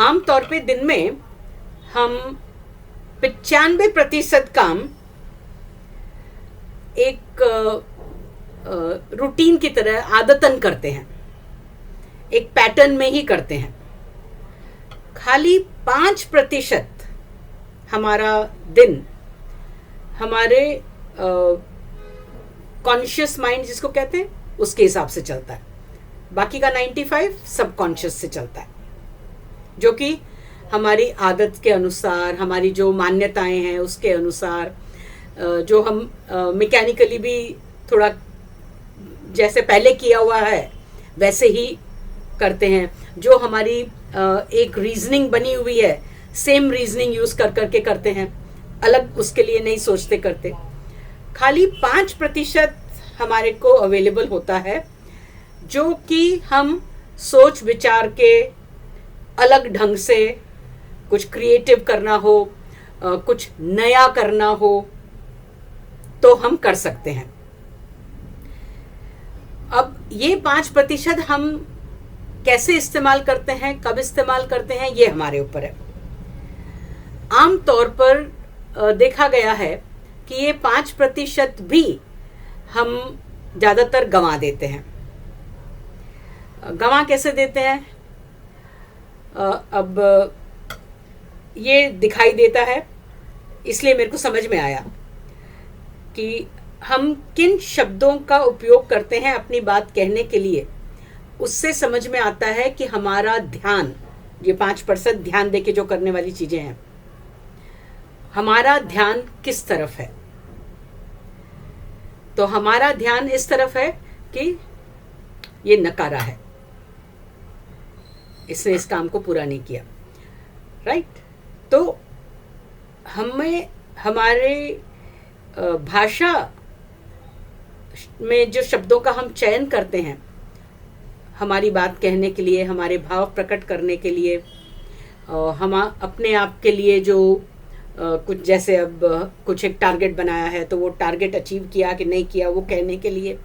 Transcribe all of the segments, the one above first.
आम तौर पे दिन में हम 95% काम एक रूटीन की तरह आदतन करते हैं, एक पैटर्न में ही करते हैं। खाली 5% हमारा दिन हमारे कॉन्शियस माइंड जिसको कहते हैं उसके हिसाब से चलता है। बाकी का 95 सबकॉन्शियस से चलता है, जो कि हमारी आदत के अनुसार, हमारी जो मान्यताएं हैं उसके अनुसार, जो हम मैकेनिकली भी थोड़ा जैसे पहले किया हुआ है वैसे ही करते हैं। जो हमारी एक रीजनिंग बनी हुई है, सेम रीजनिंग यूज कर करके करते हैं, अलग उसके लिए नहीं सोचते करते। खाली 5% हमारे को अवेलेबल होता है जो कि हम सोच विचार के अलग ढंग से कुछ क्रिएटिव करना हो, कुछ नया करना हो तो हम कर सकते हैं। अब ये 5% हम कैसे इस्तेमाल करते हैं, कब इस्तेमाल करते हैं, ये हमारे ऊपर है। आम तौर पर देखा गया है कि ये 5% भी हम ज़्यादातर गंवा देते हैं। गंवा कैसे देते हैं? अब ये दिखाई देता है, इसलिए मेरे को समझ में आया कि हम किन शब्दों का उपयोग करते हैं अपनी बात कहने के लिए। उससे समझ में आता है कि हमारा ध्यान, ये 5% ध्यान देके जो करने वाली चीजें हैं, हमारा ध्यान किस तरफ है। तो हमारा ध्यान इस तरफ है कि ये नकारा है, इसने इस काम को पूरा नहीं किया, राइट। तो हमें हमारे भाषा में जो शब्दों का हम चयन करते हैं हमारी बात कहने के लिए, हमारे भाव प्रकट करने के लिए, हम अपने आप के लिए जो कुछ, जैसे अब कुछ एक टारगेट बनाया है तो वो टारगेट अचीव किया कि नहीं किया वो कहने के लिए,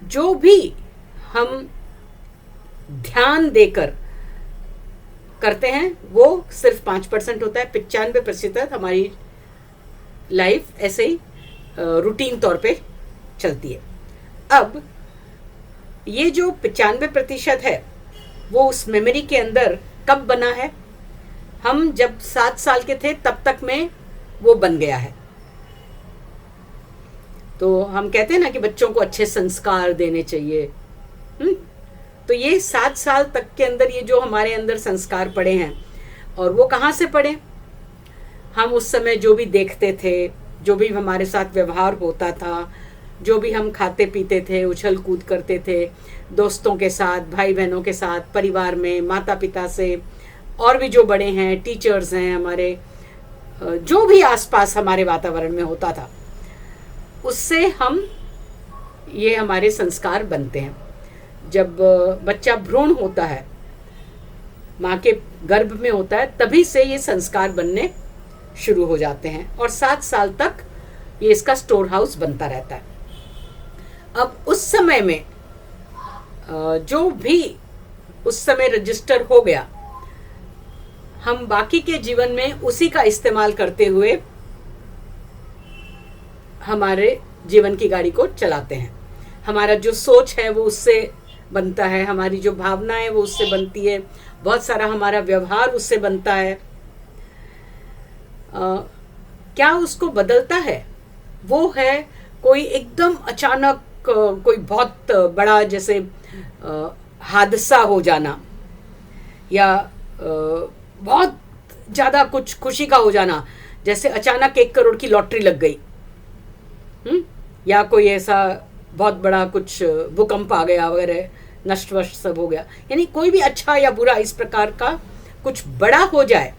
जो भी हम ध्यान देकर करते हैं वो सिर्फ 5% होता है। 95% हमारी लाइफ ऐसे ही रूटीन तौर पे चलती है। अब ये जो 95% है वो उस मेमोरी के अंदर कब बना है? हम जब 7 साल के थे तब तक में वो बन गया है। तो हम कहते हैं ना कि बच्चों को अच्छे संस्कार देने चाहिए। तो ये 7 साल तक के अंदर ये जो हमारे अंदर संस्कार पड़े हैं, और वो कहाँ से पड़े? हम उस समय जो भी देखते थे, जो भी हमारे साथ व्यवहार होता था, जो भी हम खाते पीते थे, उछल कूद करते थे दोस्तों के साथ, भाई बहनों के साथ, परिवार में, माता पिता से, और भी जो बड़े हैं, टीचर्स हैं हमारे, जो भी आसपास हमारे वातावरण में होता था, उससे हम ये हमारे संस्कार बनते हैं। जब बच्चा भ्रूण होता है, माँ के गर्भ में होता है, तभी से ये संस्कार बनने शुरू हो जाते हैं और 7 साल तक ये इसका स्टोर हाउस बनता रहता है। अब उस समय में जो भी उस समय रजिस्टर हो गया, हम बाकी के जीवन में उसी का इस्तेमाल करते हुए हमारे जीवन की गाड़ी को चलाते हैं। हमारा जो सोच है वो उससे बनता है, हमारी जो भावना है वो उससे बनती है, बहुत सारा हमारा व्यवहार उससे बनता है। क्या उसको बदलता है? वो है कोई एकदम अचानक कोई बहुत बड़ा जैसे हादसा हो जाना, या बहुत ज़्यादा कुछ खुशी का हो जाना, जैसे अचानक 1 करोड़ की लॉटरी लग गई, या कोई ऐसा बहुत बड़ा कुछ भूकंप आ गया वगैरह, नष्ट वष्ट सब हो गया। यानी कोई भी अच्छा या बुरा इस प्रकार का कुछ बड़ा हो जाए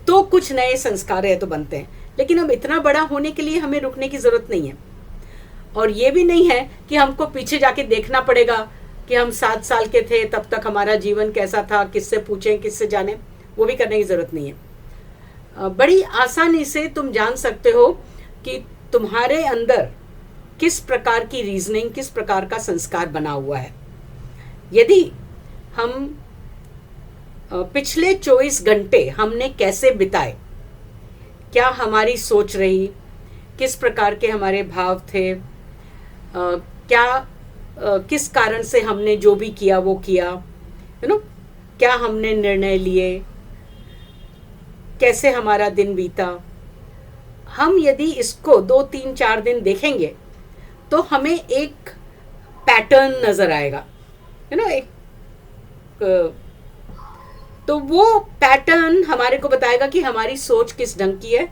तो कुछ नए संस्कार है तो बनते हैं। लेकिन अब इतना बड़ा होने के लिए हमें रुकने की जरूरत नहीं है, और ये भी नहीं है कि हमको पीछे जाके देखना पड़ेगा कि हम 7 साल के थे तब तक हमारा जीवन कैसा था, किससे पूछें, किससे जाने, वो भी करने की जरूरत नहीं है। बड़ी आसानी से तुम जान सकते हो कि तुम्हारे अंदर किस प्रकार की रीजनिंग, किस प्रकार का संस्कार बना हुआ है। यदि हम पिछले 24 घंटे हमने कैसे बिताए, क्या हमारी सोच रही, किस प्रकार के हमारे भाव थे, क्या किस कारण से हमने जो भी किया वो किया, क्या हमने निर्णय लिए, कैसे हमारा दिन बीता। हम यदि इसको 2 3 4 दिन देखेंगे तो हमें एक पैटर्न नजर आएगा, एक तो वो पैटर्न हमारे को बताएगा कि हमारी सोच किस ढंग की है,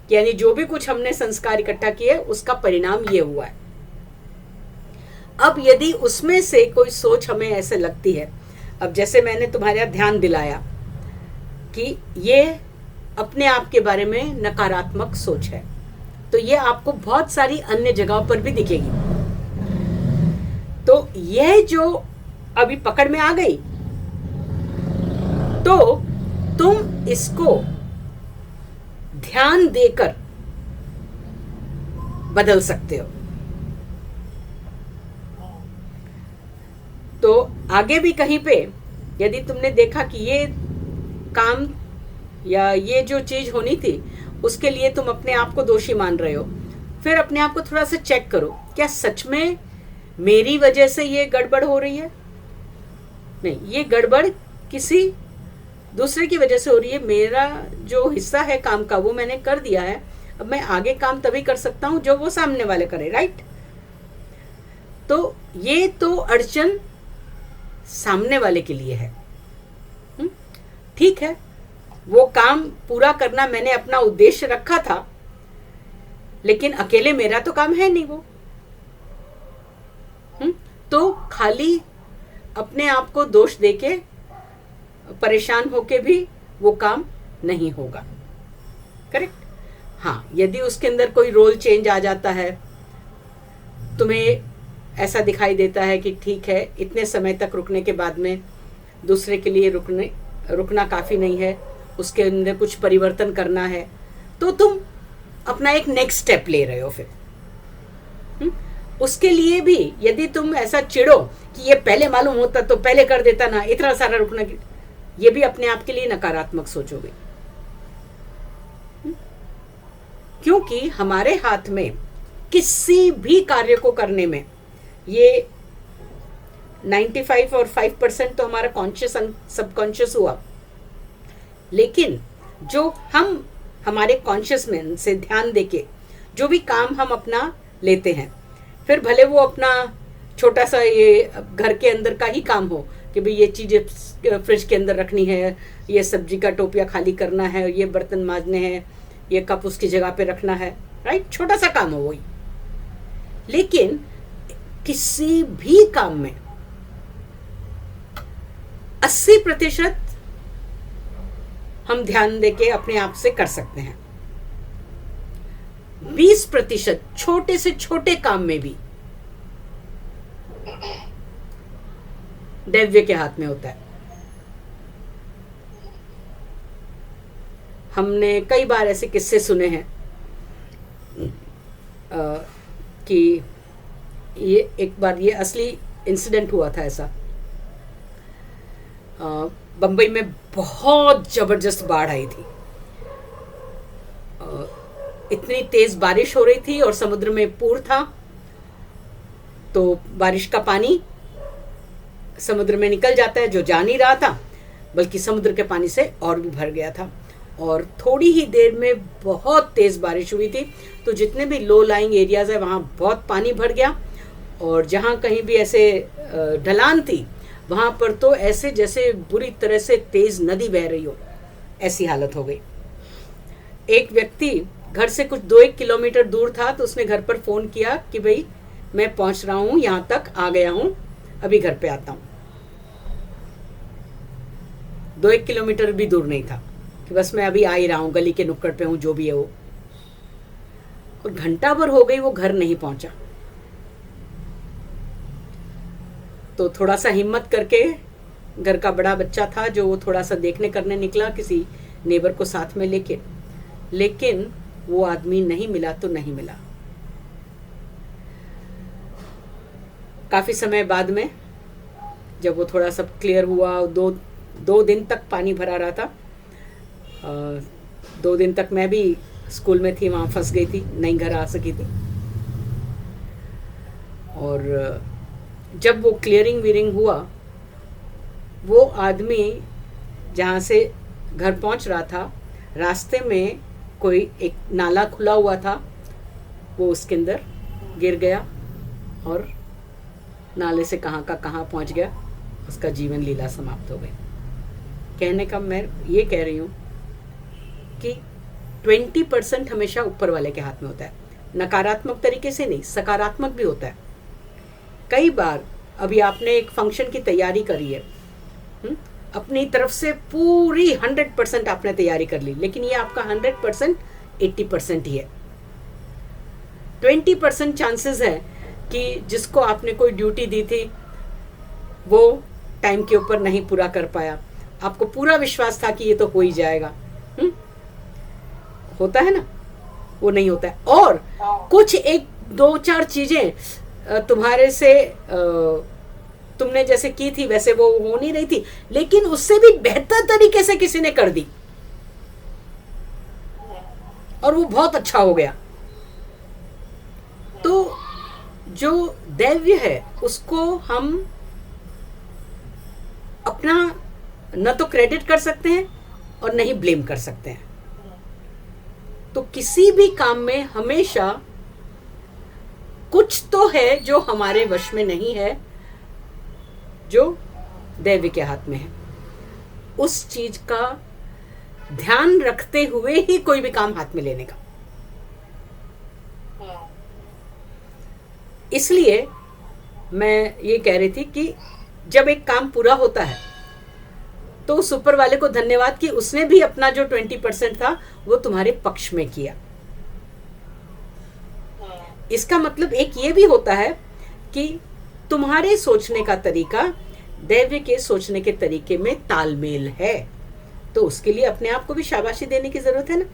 यानी जो भी कुछ हमने संस्कार इकट्ठा किए उसका परिणाम ये हुआ है। अब यदि उसमें से कोई सोच हमें ऐसे लगती है, अब जैसे मैंने तुम्हारा ध्यान दिलाया कि ये अपने आप के बारे में नकारात्मक सोच है, तो ये आपको बहुत सारी अन्य जगहों पर भी दिखेगी। तो यह जो अभी पकड़ में आ गई, तो तुम इसको ध्यान देकर बदल सकते हो। तो आगे भी कहीं पे यदि तुमने देखा कि ये काम या ये जो चीज होनी थी उसके लिए तुम अपने आप को दोषी मान रहे हो, फिर अपने आप को थोड़ा सा चेक करो, क्या सच में मेरी वजह से ये गड़बड़ हो रही है? नहीं, ये गड़बड़ किसी दूसरे की वजह से हो रही है। मेरा जो हिस्सा है काम का वो मैंने कर दिया है, अब मैं आगे काम तभी कर सकता हूं जो वो सामने वाले करे, राइट? तो ये तो अड़चन सामने वाले के लिए है, ठीक है, वो काम पूरा करना मैंने अपना उद्देश्य रखा था, लेकिन अकेले मेरा तो काम है नहीं वो। तो खाली अपने आप को दोष देके परेशान होके भी वो काम नहीं होगा, करेक्ट? हाँ, यदि उसके अंदर कोई रोल चेंज आ जाता है, तुम्हें ऐसा दिखाई देता है कि ठीक है, इतने समय तक रुकने के बाद में दूसरे के लिए रुकना काफ़ी नहीं है, उसके अंदर कुछ परिवर्तन करना है, तो तुम अपना एक नेक्स्ट स्टेप ले रहे हो। फिर उसके लिए भी यदि तुम ऐसा चिढ़ो कि ये पहले मालूम होता तो पहले कर देता ना, इतना सारा रुकना, ये भी अपने आप के लिए नकारात्मक सोचोगे। क्योंकि हमारे हाथ में किसी भी कार्य को करने में ये 95 और 5% तो हमारा कॉन्शियस सबकॉन्शियस हुआ, लेकिन जो हम हमारे कॉन्शियस में से ध्यान देके जो भी काम हम अपना लेते हैं, फिर भले वो अपना छोटा सा ये घर के अंदर का ही काम हो कि भाई ये चीज़ें फ्रिज के अंदर रखनी है, ये सब्जी का टोपिया खाली करना है, ये बर्तन मांजने हैं, ये कप उसकी जगह पे रखना है, राइट? छोटा सा काम हो वही। लेकिन किसी भी काम में 80% हम ध्यान देके अपने आप से कर सकते हैं। 20% छोटे से छोटे काम में भी दैव्य के हाथ में होता है। हमने कई बार ऐसे किस्से सुने हैं कि ये एक बार ये असली इंसिडेंट हुआ था ऐसा। बंबई में बहुत जबरदस्त बाढ़ आई थी, इतनी तेज बारिश हो रही थी और समुद्र में पूर था, तो बारिश का पानी समुद्र में निकल जाता है, जो जा नहीं रहा था बल्कि समुद्र के पानी से और भी भर गया था। और थोड़ी ही देर में बहुत तेज बारिश हुई थी, तो जितने भी लो लाइंग एरियाज है वहाँ बहुत पानी भर गया, और जहाँ कहीं भी ऐसे ढलान थी वहाँ पर तो ऐसे जैसे बुरी तरह से तेज नदी बह रही हो, ऐसी हालत हो गई। एक व्यक्ति घर से कुछ 2-1 किलोमीटर दूर था, तो उसने घर पर फ़ोन किया कि भाई मैं पहुँच रहा हूँ, यहाँ तक आ गया हूँ, अभी घर पे आता हूँ। 2-1 किलोमीटर भी दूर नहीं था कि बस मैं अभी आ ही रहा हूँ, गली के नुक्कड़ पे हूँ, जो भी है वो। और घंटा भर हो गई वो घर नहीं पहुँचा। तो थोड़ा सा हिम्मत करके घर का बड़ा बच्चा था जो वो थोड़ा सा देखने करने निकला किसी नेबर को साथ में लेके, लेकिन वो आदमी नहीं मिला तो नहीं मिला। काफ़ी समय बाद में जब वो थोड़ा सा क्लियर हुआ, 2 दिन तक पानी भरा रहा था। 2 दिन तक मैं भी स्कूल में थी, वहाँ फंस गई थी, नहीं घर आ सकी थी। और जब वो क्लियरिंग वीयरिंग हुआ, वो आदमी जहाँ से घर पहुँच रहा था, रास्ते में कोई एक नाला खुला हुआ था, वो उसके अंदर गिर गया और नाले से कहाँ का कहाँ पहुँच गया, उसका जीवन लीला समाप्त हो गई। कहने का मैं ये कह रही हूँ कि 20% हमेशा ऊपर वाले के हाथ में होता है, नकारात्मक तरीके से नहीं, सकारात्मक भी होता है। कई बार अभी आपने एक फंक्शन की तैयारी करी है, अपनी तरफ से पूरी 100% आपने तैयारी कर ली, लेकिन ये आपका 100% 80% ही है। 20% चांसेस है कि जिसको आपने कोई ड्यूटी दी थी वो टाइम के ऊपर नहीं पूरा कर पाया, आपको पूरा विश्वास था कि ये तो हो ही जाएगा, होता है ना, वो नहीं होता है। और कुछ 1-2-4 चीजें तुम्हारे से तुमने जैसे की थी वैसे वो हो नहीं रही थी, लेकिन उससे भी बेहतर तरीके से किसी ने कर दी और वो बहुत अच्छा हो गया। तो जो दैव्य है उसको हम अपना न तो क्रेडिट कर सकते हैं और नहीं ब्लेम कर सकते हैं। तो किसी भी काम में हमेशा कुछ तो है जो हमारे वश में नहीं है, जो दैव के हाथ में है। उस चीज का ध्यान रखते हुए ही कोई भी काम हाथ में लेने का। इसलिए मैं ये कह रही थी कि जब एक काम पूरा होता है तो उस ऊपर वाले को धन्यवाद कि उसने भी अपना जो 20% था वो तुम्हारे पक्ष में किया। इसका मतलब एक ये भी होता है कि तुम्हारे सोचने का तरीका दैव्य के सोचने के तरीके में तालमेल है, तो उसके लिए अपने आप को भी शाबाशी देने की जरूरत है ना।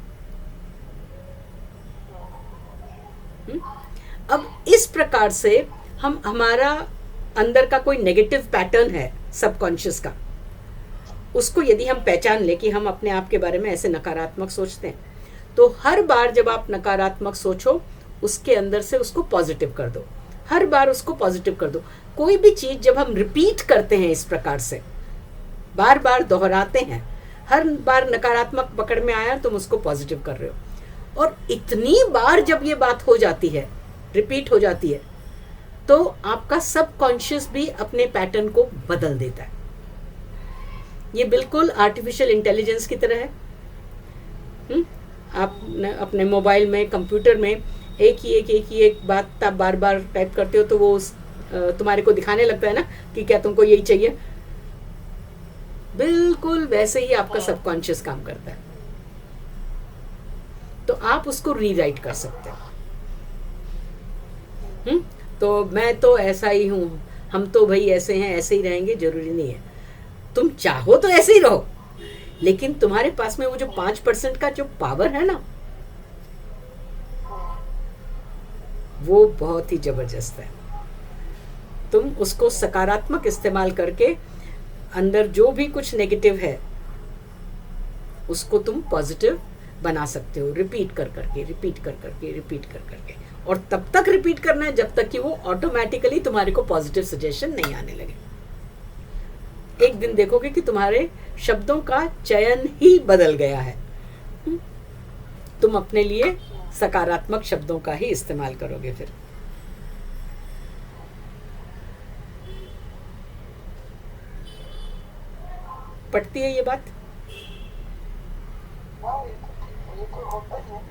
अब इस प्रकार से हम हमारा अंदर का कोई नेगेटिव पैटर्न है सबकॉन्शियस का, उसको यदि हम पहचान ले कि हम अपने आप के बारे में ऐसे नकारात्मक सोचते हैं, तो हर बार जब आप नकारात्मक सोचो उसके अंदर से उसको पॉजिटिव कर दो, हर बार उसको पॉजिटिव कर दो। कोई भी चीज जब हम रिपीट करते हैं इस प्रकार से, बार बार दोहराते हैं, हर बार नकारात्मक पकड़ में आया तुम उसको पॉजिटिव कर रहे हो, और इतनी बार जब ये बात हो जाती है, रिपीट हो जाती है, तो आपका सबकॉन्शियस भी अपने पैटर्न को बदल देता है। ये बिल्कुल आर्टिफिशियल इंटेलिजेंस की तरह है। आप अपने मोबाइल में, कंप्यूटर में एक ही एक बात आप बार बार टाइप करते हो तो वो तुम्हारे को दिखाने लगता है ना कि क्या तुमको यही चाहिए। बिल्कुल वैसे ही आपका सबकॉन्शियस काम करता है, तो आप उसको रीराइट कर सकते हो। तो मैं तो ऐसा ही हूं, हम तो भाई ऐसे हैं, ऐसे ही रहेंगे, जरूरी नहीं है। तुम चाहो तो ऐसे ही रहो, लेकिन तुम्हारे पास में वो जो 5% का जो पावर है ना, वो बहुत ही जबरदस्त है। तुम उसको सकारात्मक इस्तेमाल करके अंदर जो भी कुछ नेगेटिव है उसको तुम पॉजिटिव बना सकते हो, रिपीट कर करके। और तब तक रिपीट करना है जब तक कि वो ऑटोमेटिकली तुम्हारे को पॉजिटिव सजेशन नहीं आने लगे। एक दिन देखोगे कि तुम्हारे शब्दों का चयन ही बदल गया है। तुम अपने लिए सकारात्मक शब्दों का ही इस्तेमाल करोगे। फिर पटती है ये बात? ये तो होता ही है।